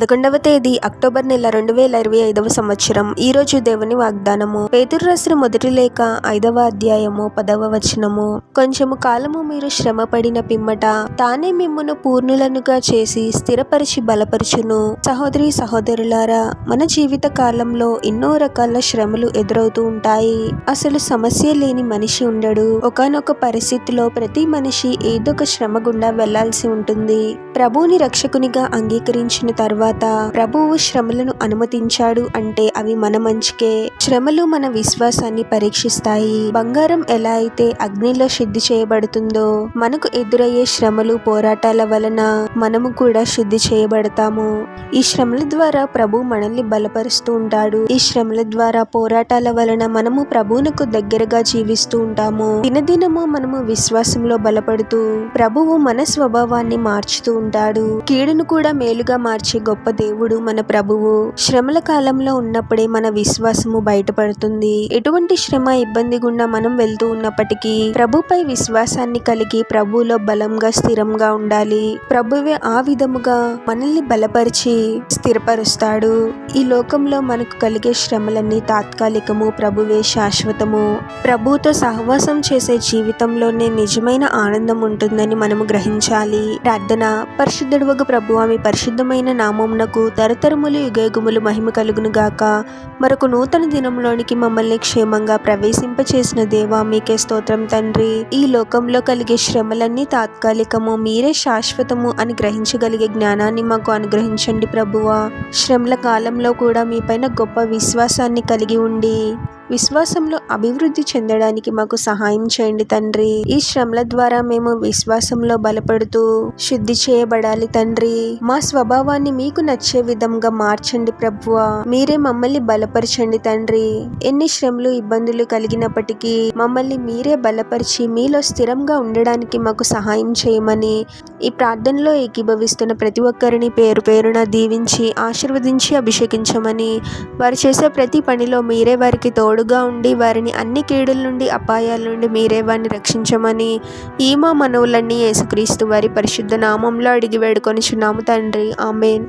11వ తేదీ అక్టోబర్ నెల 2025వ సంవత్సరం. ఈ రోజు దేవుని వాగ్దానము. పేతురు రాసిన మొదటి లేఖ 5వ అధ్యాయము 10వ వచనము. కొంచెము కాలము మీరు శ్రమపడిన పిమ్మట తానే మిమ్మును పూర్ణులనుగా చేసి స్థిరపరిచి బలపరుచును. సహోదరి సహోదరులారా, మన జీవిత కాలంలో ఎన్నో రకాల శ్రమలు ఎదురవుతూ ఉంటాయి. అసలు సమస్య లేని మనిషి ఉండడు. ఒకానొక పరిస్థితిలో ప్రతి మనిషి ఏదో ఒక శ్రమ గుండా వెళ్లాల్సి ఉంటుంది. ప్రభువుని రక్షకునిగా అంగీకరించిన తర్వాత ప్రభువు శ్రమలను అనుమతించాడు అంటే అవి మన మంచికే. శ్రమలు మన విశ్వాసాన్ని పరీక్షిస్తాయి. బంగారం ఎలా అయితే అగ్నిలో శుద్ధి చేయబడుతుందో, మనకు ఎదురయ్యే శ్రమలు పోరాటాల వలన మనము కూడా శుద్ధి చేయబడతాము. ఈ శ్రమల ద్వారా ప్రభు మనల్ని బలపరుస్తూ ఉంటాడు. ఈ శ్రమల ద్వారా పోరాటాల వలన మనము ప్రభువునకు దగ్గరగా జీవిస్తూ ఉంటాము. దినదినము మనము విశ్వాసంలో బలపడుతూ ప్రభువు మన స్వభావాన్ని మార్చుతూ ఉంటాడు. కీడును కూడా మేలుగా మార్చే గొప్ప దేవుడు మన ప్రభువు. శ్రమల కాలంలో ఉన్నప్పుడే మన విశ్వాసము బయటపడుతుంది. ఎటువంటి శ్రమ ఇబ్బంది గుండా మనం వెళ్తూ ఉన్నప్పటికీ ప్రభుపై విశ్వాసాన్ని కలిగి ప్రభువులో బలంగా స్థిరంగా ఉండాలి. ప్రభువే ఆ విధముగా మనల్ని బలపరిచి స్థిరపరుస్తాడు. ఈ లోకంలో మనకు కలిగే శ్రమలన్నీ తాత్కాలికము, ప్రభువే శాశ్వతము. ప్రభువుతో సహవాసం చేసే జీవితంలోనే నిజమైన ఆనందం ఉంటుందని మనము గ్రహించాలి. ప్రార్థన. పరిశుద్ధుడవగు ప్రభువా, మీ పరిశుద్ధమైన నామమునకు తరతరములు యుగయుగములు మహిమ కలుగును గాక. మరొక నూతన దినంలోనికి మమ్మల్ని క్షేమంగా ప్రవేశింపచేసిన దేవా, మీకే స్తోత్రం తండ్రి. ఈ లోకంలో కలిగే శ్రమలన్నీ తాత్కాలికము, మీరే శాశ్వతము అని గ్రహించగలిగే జ్ఞానాన్ని మాకు అనుగ్రహించండి ప్రభువా. శ్రమల కాలంలో కూడా మీ పైన గొప్ప విశ్వాసాన్ని కలిగి ఉండి విశ్వాసంలో అభివృద్ధి చెందడానికి మాకు సహాయం చేయండి తండ్రి. ఈ శ్రమల ద్వారా మేము విశ్వాసంలో బలపడుతూ శుద్ధి చేయబడాలి తండ్రి. మా స్వభావాన్ని మీకు నచ్చే విధంగా మార్చండి ప్రభువా. మీరే మమ్మల్ని బలపరచండి తండ్రి. ఎన్ని శ్రమలు ఇబ్బందులు కలిగినప్పటికీ మమ్మల్ని మీరే బలపరిచి మీలో స్థిరంగా ఉండడానికి మాకు సహాయం చేయమని ఈ ప్రార్థనలో ఏకీభవిస్తున్న ప్రతి ఒక్కరిని పేరు పేరున దీవించి ఆశీర్వదించి అభిషేకించమని, వారు చేసే ప్రతి పనిలో మీరే వారికి తోడుగా ఉండి వారిని అన్ని కీడుల నుండి అపాయాల నుండి మీరే వారిని రక్షించమని ఈ మా మనవులన్నీ యేసుక్రీస్తు వారి పరిశుద్ధ నామంలో అడిగి వేడుకొనిచున్నాము తండ్రి. ఆమేన్.